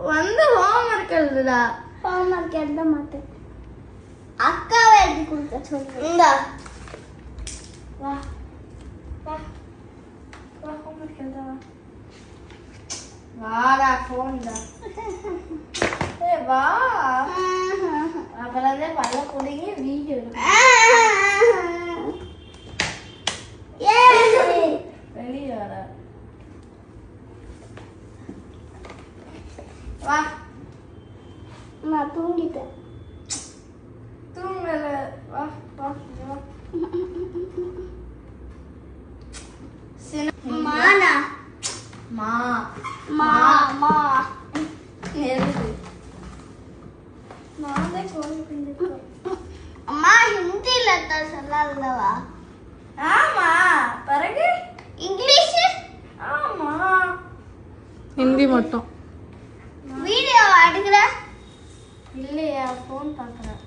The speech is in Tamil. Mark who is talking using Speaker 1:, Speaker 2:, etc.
Speaker 1: வந்து ஹோம்வொர்க் எழுதுடா.
Speaker 2: ஹோம்வொர்க் எழுத மாட்டேன். அக்காவை எழுதி கொடுக்க சொல்றேன்.
Speaker 1: இந்தா வா வா வா ஹோம்வொர்க் எழுத வா. வாடா போன்டா. ஏய் வா. அப்புறம் பல்ல குடிங்க வீடியோ வெளியே வர வா.
Speaker 2: நான் தூங்கிட்டேன்.
Speaker 1: தூங்கல. வா வா வா.
Speaker 2: மானா
Speaker 1: மா
Speaker 2: மா மா
Speaker 1: எழுது. நானே கோல்
Speaker 2: அம்மா ஹிந்தில தான் சொல்லாதவா?
Speaker 1: ஆமா. பிறகு
Speaker 2: இங்கிலீஷ்?
Speaker 1: ஆமா.
Speaker 3: ஹிந்தி மட்டும்.
Speaker 2: வீடியோ எடுக்கிற?
Speaker 1: இல்லையா, ஃபோன் பார்க்குறேன்.